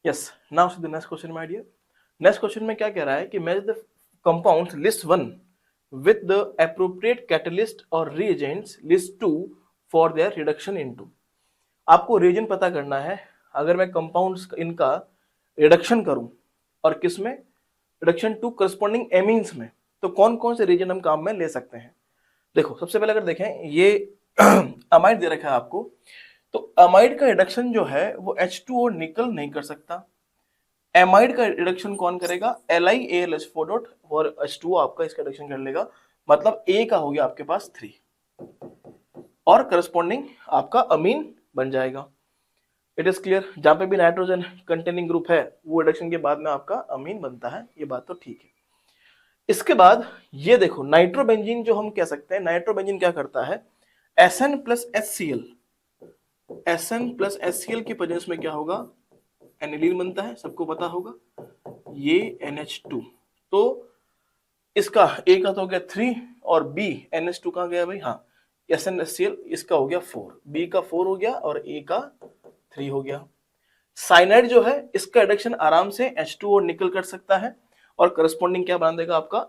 Yes, now see the next question, my dear. Next question में क्या कह रहा है कि match the compounds list 1 with the appropriate catalyst or reagents list 2 for their reduction into. आपको reagent पता करना है। अगर मैं compounds इनका reduction करूं और किस में reduction to corresponding amines में, तो कौन कौन से reagent हम काम में ले सकते हैं। देखो सबसे पहले अगर देखें ये अमाइड दे रखा है आपको, तो अमाइड का रिडक्शन जो है वो H2O निकल नहीं कर सकता। एमाइड का रिडक्शन कौन करेगा, LiAlH4 डॉट और H2O आपका इसका रिडक्शन कर लेगा, मतलब A का हो गया आपके पास 3 और करस्पॉन्डिंग आपका अमीन बन जाएगा। It is clear. जहां पे भी नाइट्रोजन कंटेनिंग ग्रुप है वो रिडक्शन के बाद में आपका अमीन बनता है, ये बात तो ठीक है। इसके बाद ये देखो नाइट्रोबेंजीन जो हम कह सकते हैं, नाइट्रोबेंजीन क्या करता है, Sn plus HCl, Sn plus HCl की प्रेजेंस में क्या होगा, एनिलीन बनता है, सबको पता होगा, ये NH2। तो इसका A का तो हो गया 3 और B NH2 कहाँ गया भाई, हाँ SnHCl, इसका हो गया 4, B का 4 हो गया और A का 3 हो गया। साइनाइड जो है इसका रिडक्शन आराम से H2O निकल कर सकता है और करस्पॉन्डिंग क्या बना देगा, आपका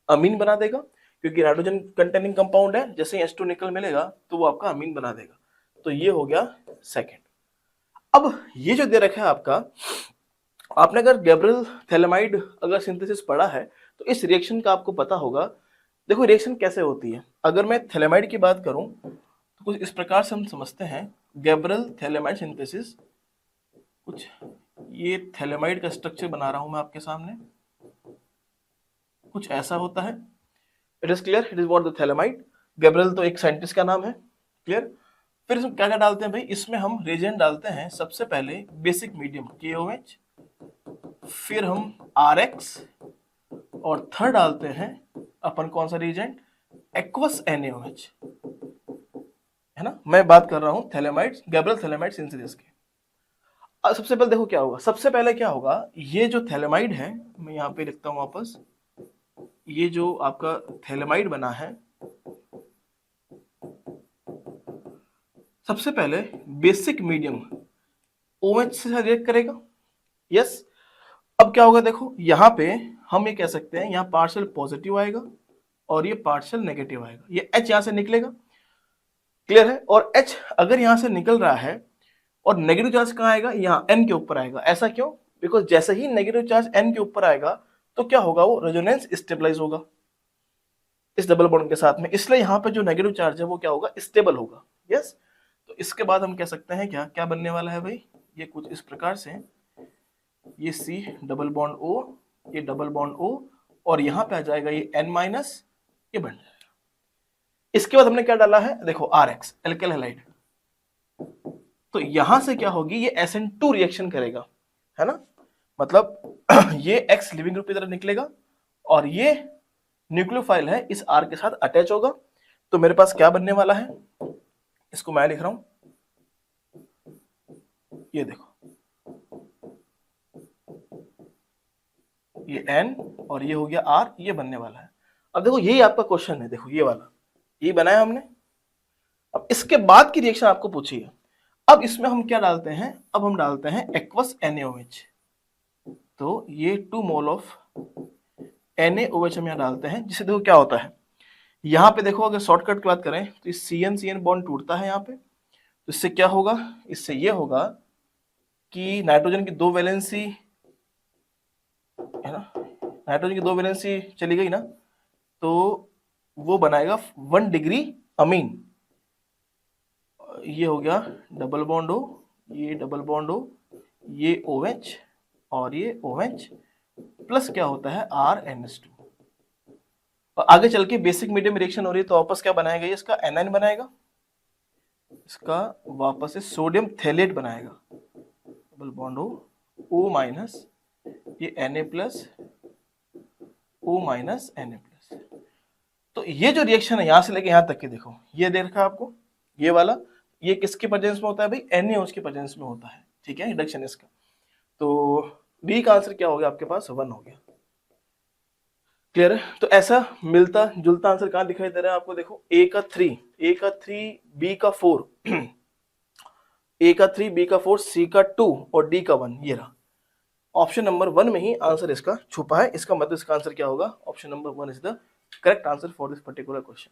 अमीन बना देगा, क्योंकि नाइट्रोजन कंटेनिंग कंपाउंड है, जैसे ही H2 निकल मिलेगा तो वो आपका अमीन बना देगा। तो ये हो गया सेकंड। अब ये जो दे रखा है आपका, आपने अगर गैब्रियल थैलेमाइड अगर सिंथेसिस पढ़ा है तो इस रिएक्शन का आपको पता होगा। देखो रिएक्शन कैसे होती है, अगर मैं थैलेमाइड की बात करूं तो कुछ इस प्रकार से हम समझते हैं, गैब्रियल थैलेमाइड सिंथेसिस, कुछ ये थैलेमाइड का स्ट्रक्चर बना रहा हूं मैं आपके सामने, कुछ ऐसा होता है। It is clear, it is what the phthalimide. Gabriel तो एक साइंटिस्ट का नाम है, क्लियर। फिर इसमें क्या क्या डालते हैं भाई, इसमें हम रिएजेंट डालते हैं सबसे पहले बेसिक मीडियम KOH, फिर हम RX और थर्ड डालते हैं अपन कौन सा रिएजेंट, एक्वस NaOH, है ना। मैं बात कर रहा हूं थैलेमाइड, गैब्रियल थैलेमाइड सिंथेसिस की। अब सबसे पहले देखो क्या होगा, सबसे पहले क्या होगा, ये जो थैलेमाइड है, मैं यहां पे लिखता हूं वापस, ये जो आपका थैलेमाइड बना है, सबसे पहले बेसिक मीडियम OH से रिएक्ट करेगा। यस, अब क्या होगा, देखो यहां पे हम ये कह सकते हैं, यहां पार्शियल पॉजिटिव आएगा और ये पार्शियल नेगेटिव आएगा, ये H यहां से निकलेगा, क्लियर है। और H अगर यहां से निकल रहा है और नेगेटिव चार्ज कहां आएगा, यहां N के ऊपर आएगा। ऐसा क्यों, बिकॉज जैसे ही नेगेटिव चार्ज N के ऊपर आएगा तो क्या होगा, वो रेजोनेंस स्टेबलाइज होगा इस डबल बॉन्ड के साथ में, इसलिए यहाँ पे जो नेगेटिव चार्ज है वो क्या होगा, स्टेबल होगा। यस, तो इसके बाद हम कह सकते हैं क्या क्या बनने वाला है भाई, ये कुछ इस प्रकार से, ये C डबल बॉन्ड O, ये डबल बॉन्ड O और यहाँ पे आ जाएगा ये N माइनस, ये बन जाएगा। इसके बाद हमने क्या डाला है, देखो RX एल्केल हैलाइड, तो यहां से क्या होगी, ये SN2 रिएक्शन करेगा, है ना, मतलब ये X लिविंग ग्रुप की तरफ निकलेगा और ये न्यूक्लियोफाइल है इस R के साथ अटैच होगा। तो मेरे पास क्या बनने वाला है, इसको मैं लिख रहा हूं, ये देखो ये N और ये हो गया R, ये बनने वाला है। अब देखो यही आपका क्वेश्चन है, देखो ये वाला, ये बनाया हमने। अब इसके बाद की रिएक्शन आपको पूछी है, अब इसमें हम क्या डालते हैं, अब हम डालते हैं एक्वस NaOH, तो ये 2 मोल ऑफ NaOH हम यहाँ डालते हैं, जिससे देखो क्या होता है, यहाँ पे देखो अगर शॉर्टकट की बात करें तो इस CN बॉन्ड टूटता है यहाँ पे, तो इससे क्या होगा, इससे ये होगा कि नाइट्रोजन की 2 वैलेंसी है ना, नाइट्रोजन की 2 वैलेंसी चली गई ना, तो वो बनाएगा 1 डिग्री अमीन, ये हो गया डबल बॉन्ड O, ये डबल बॉन्ड O, ये OH और ये OH प्लस क्या होता है RNH2। और आगे चल के बेसिक मीडियम रिएक्शन हो रही है तो वापस क्या बनाएगा, ये इसका एनाइन बनाएगा, इसका वापस से सोडियम थैलेट बनाएगा, डबल बॉन्ड O माइनस, ये Na plus O minus Na plus. तो ये जो रिएक्शन है यहां से लेके यहां तक के, देखो ये दे रखा है आपको, ये वाला, ये किसके प्रेजेंस में होता है भाई, NaOH के प्रेजेंस में होता है, ठीक है, रिडक्शन इसका। तो बी का आंसर क्या हो गया आपके पास, 1 हो गया, क्लियर है। तो ऐसा मिलता जुलता आंसर कहां दिखाई दे रहा है आपको, देखो A का 3, B का 4 A का 3, B का 4, C का 2 और D का 1, ये रहा। ऑप्शन नंबर 1 में ही आंसर इसका छुपा है। इसका मतलब इसका आंसर क्या होगा? Option number 1 is the correct answer for this particular question.